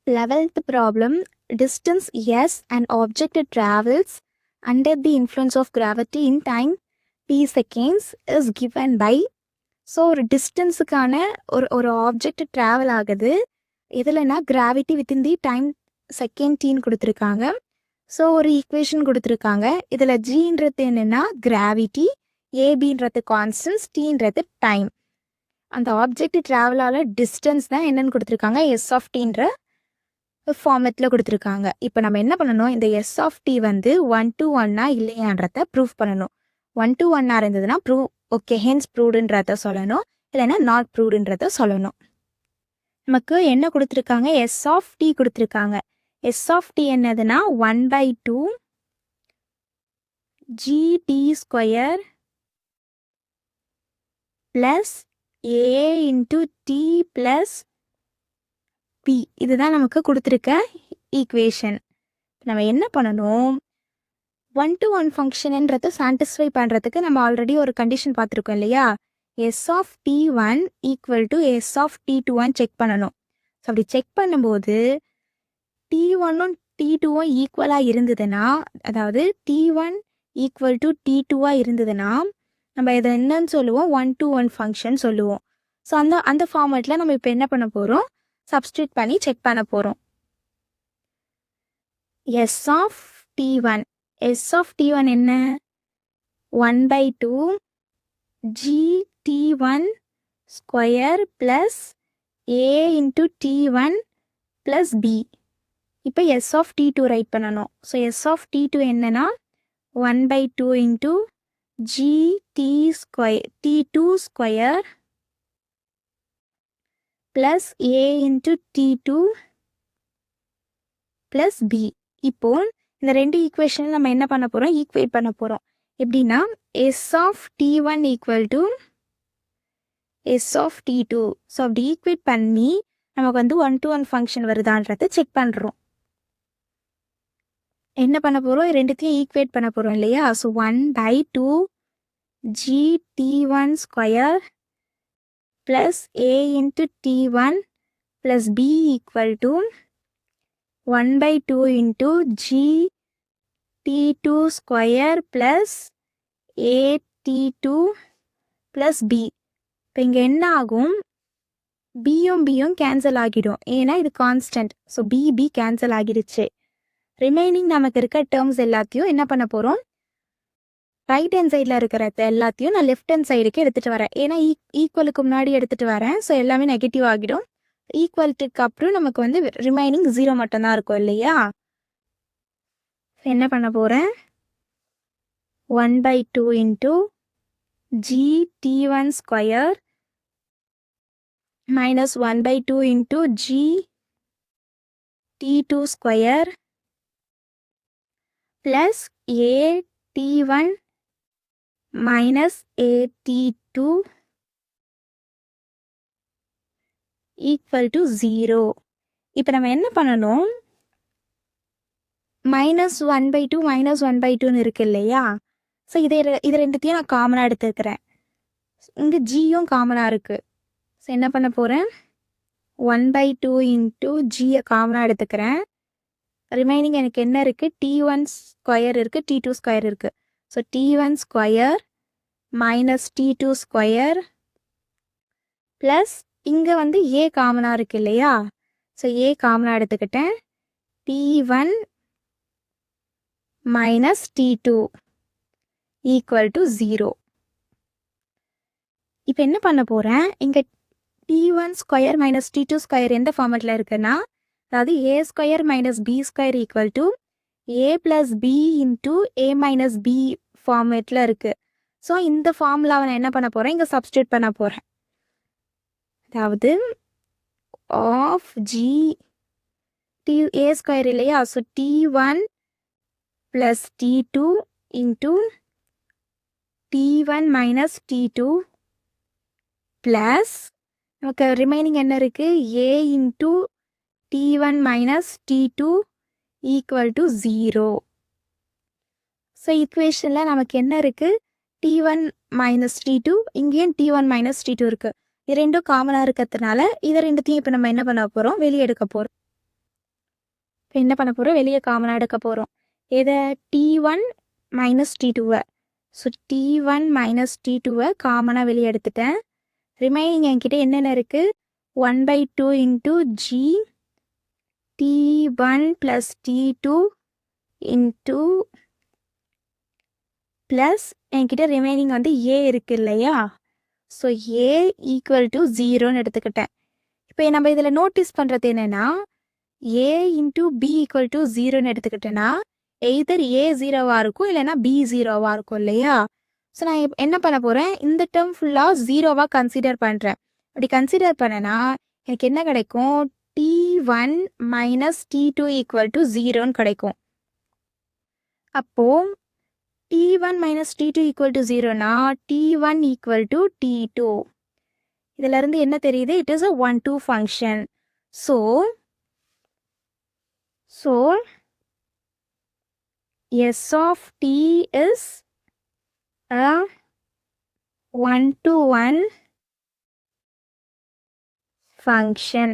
11th problem, distance s an object travels under the influence of gravity in time t seconds is given by. So ஒரு டிஸ்டன்ஸுக்கான ஒரு object travel ஆகுது எதுலனா gravity within the time second டீன்னு கொடுத்துருக்காங்க. So ஒரு equation கொடுத்துருக்காங்க. இதில் ஜின்றது என்னென்னா கிராவிட்டி, ஏபின்றது கான்ஸ்டன்ஸ், டீன்றது டைம். அந்த ஆப்ஜெக்ட் ட்ராவலால் டிஸ்டன்ஸ் தான் என்னென்னு கொடுத்துருக்காங்க, எஸ் ஆஃப் டீன்ற ஃபார்மெட்டில் கொடுத்துருக்காங்க. இப்போ நம்ம என்ன பண்ணணும், இந்த எஸ் ஆஃப் டி வந்து 1 to 1 இல்லையான்றத ப்ரூவ் பண்ணணும். 1 to 1 இருந்ததுன்னா ப்ரூவ் ஓகே ஹென்ஸ் ப்ரூவ்டுன்றத சொல்லணும், இல்லைன்னா நாட் ப்ரூவ்டுன்றத சொல்லணும். நமக்கு என்ன கொடுத்துருக்காங்க, எஸ் ஆஃப் டி கொடுத்துருக்காங்க. எஸ் ஆஃப் டி என்னதுன்னா 1/2 GT square plus A into D plus B. இதுதான் நமக்கு கொடுத்துருக்க ஈக்குவேஷன். நம்ம என்ன பண்ணணும், 1 to 1 ஃபங்க்ஷன்ன்றதை சாட்டிஸ்ஃபை பண்ணுறதுக்கு நம்ம ஆல்ரெடி ஒரு கண்டிஷன் பார்த்துருக்கோம் இல்லையா, S of T1 equal to S of T2 check பண்ணணும். ஸோ அப்படி செக் பண்ணும்போது T1 T2 ஈக்குவலாக இருந்ததுன்னா, அதாவது T1 ஈக்குவல் டு T2 இருந்ததுன்னா நம்ம இதை என்னன்னு சொல்லுவோம், 1 to 1 ஃபங்க்ஷன் சொல்லுவோம். ஸோ அந்த ஃபார்மேட்டில் நம்ம இப்போ என்ன பண்ண போகிறோம், சப்ஸ்டியூட் பண்ணி செக் பண்ண போகிறோம். S of T1, S of T1 என்ன, 1/2 ஜி T1 ஸ்கொயர் ப்ளஸ் ஏ இன்ட்டு T1 ப்ளஸ் பி. இப்போ எஸ் ஆஃப் T2 ரைட் பண்ணணும். ஸோ எஸ் ஆஃப் T2 என்னன்னா 1/2 into G T2 square plus ஏ இன்ட்டு T2 ப்ளஸ் பி. இப்போ இந்த ரெண்டு equation நம்ம என்ன பண்ண போகிறோம், ஈக்குவேட் பண்ண போகிறோம். எப்படின்னா S of T1 equal to S of T2. So அப்படி ஈக்குவேட் பண்ணி நமக்கு வந்து 1 to 1 ஃபங்க்ஷன் வருதான்றதை செக் பண்ணுறோம். என்ன பண்ண போகிறோம், ரெண்டுத்தையும் ஈக்குவேட் பண்ண போகிறோம் இல்லையா. So 1/2 G T1 square plus A into T1 plus B equal to 1/2 into G T2 square plus A T2 plus B. இப்போ இங்கே என்ன ஆகும், பியும் கேன்சல் ஆகிடும், ஏன்னா இது கான்ஸ்டன்ட். ஸோ பி கேன்சல் ஆகிடுச்சு. ரிமைனிங் நமக்கு இருக்க டேர்ம்ஸ் எல்லாத்தையும் என்ன பண்ண போகிறோம், ரைட் ஹேண்ட் சைடில் இருக்கிறது எல்லாத்தையும் நான் லெஃப்ட் ஹேண்ட் சைடுக்கு எடுத்துகிட்டு வரேன். ஏன்னா ஈக்குவலுக்கு முன்னாடி எடுத்துகிட்டு வரேன். ஸோ எல்லாமே நெகட்டிவ் ஆகிடும். ஈக்குவல்ட்டுக்கு அப்புறம் நமக்கு வந்து ரிமைனிங் 0 மட்டும்தான் இருக்கும் இல்லையா. என்ன பண்ண போகிறேன், 1/2 into G T1 square minus 1/2 into G T2 square plus A T1 minus A T2 equal to 0. இப்போ நம்ம என்ன பண்ணணும், -1/2 -1/2 இருக்கு இல்லையா. ஸோ இது ரெண்டுத்தையும் நான் காமனாக எடுத்துருக்கிறேன். இங்கே ஜியும் காமனாக இருக்குது. ஸோ என்ன பண்ண போகிறேன், 1/2 இன்ட்டு ஜியை காமனாக எடுத்துக்கிறேன். ரிமைனிங் எனக்கு என்ன இருக்குது, T1 ஸ்கொயர் இருக்குது, T2 ஸ்கொயர் இருக்குது. So T1 square minus T2 square plus இங்கே வந்து ஏ காமனாக இருக்குது இல்லையா. ஸோ ஏ காமனாக எடுத்துக்கிட்டேன். T1 minus T2 equal to 0. இப்போ என்ன பண்ண போகிறேன், இங்கே T1 square minus T2 square எந்த ஃபார்மெட்டில் இருக்குன்னா, அதாவது a square minus b square equal to a plus b into a minus b ஃபார்மேட்டில் இருக்குது. ஸோ இந்த ஃபார்முலாவை நான் என்ன பண்ண போகிறேன், இங்கே சப்ஸ்டியூட் பண்ண போகிறேன். அதாவது ஆஃப் ஜி ஏ ஸ்கொயர் இல்லையா. So T1 plus T2 into T1 minus T2 plus நமக்கு ரிமைனிங் என்ன இருக்குது, a into T1 minus T2 equal to 0. So ஈக்குவேஷனில் நமக்கு என்ன இருக்குது, T1 மைனஸ் T2, இங்கேயும் T1 மைனஸ் T2 இருக்குது. இது ரெண்டும் காமனாக இருக்கிறதுனால இதை ரெண்டுத்தையும் இப்போ நம்ம என்ன பண்ண போகிறோம், வெளியே எடுக்க போகிறோம். இப்போ என்ன பண்ண போகிறோம், வெளியே காமனாக எடுக்க போகிறோம். எதை, t1 minus t2. So t1 minus t2 காமனாக வெளியே எடுத்துட்டேன். ரிமைனிங் என்கிட்ட என்னென்ன இருக்குது, 1/2 into g t1 plus t2 into plus என்கிட்ட ரிமைனிங் வந்து ஏ இருக்குது இல்லையா. ஸோ ஏ ஈக்குவல் டு 0ன்னு எடுத்துக்கிட்டேன். இப்போ நம்ம இதில் நோட்டீஸ் பண்ணுறது என்னென்னா, a into b equal to 0ன்னு எடுத்துக்கிட்டேன்னா எய்தர் ஏ 0வாக இருக்கும் இல்லைன்னா பி 0வாக இருக்கும் இல்லையா. ஸோ நான் என்ன பண்ண போகிறேன், இந்த டேர்ம் ஃபுல்லாக 0வாக கன்சிடர் பண்ணுறேன். அப்படி கன்சிடர் பண்ணனா எனக்கு என்ன கிடைக்கும், t1 minus t2 equal to 0ன்னு கிடைக்கும். அப்போது t1 minus t2 equal to 0னா t1 ஈக்குவல் டு t2. இதிலிருந்து என்ன தெரியுது, it is a 1-2 function. So S of t is a 1-to-1 function.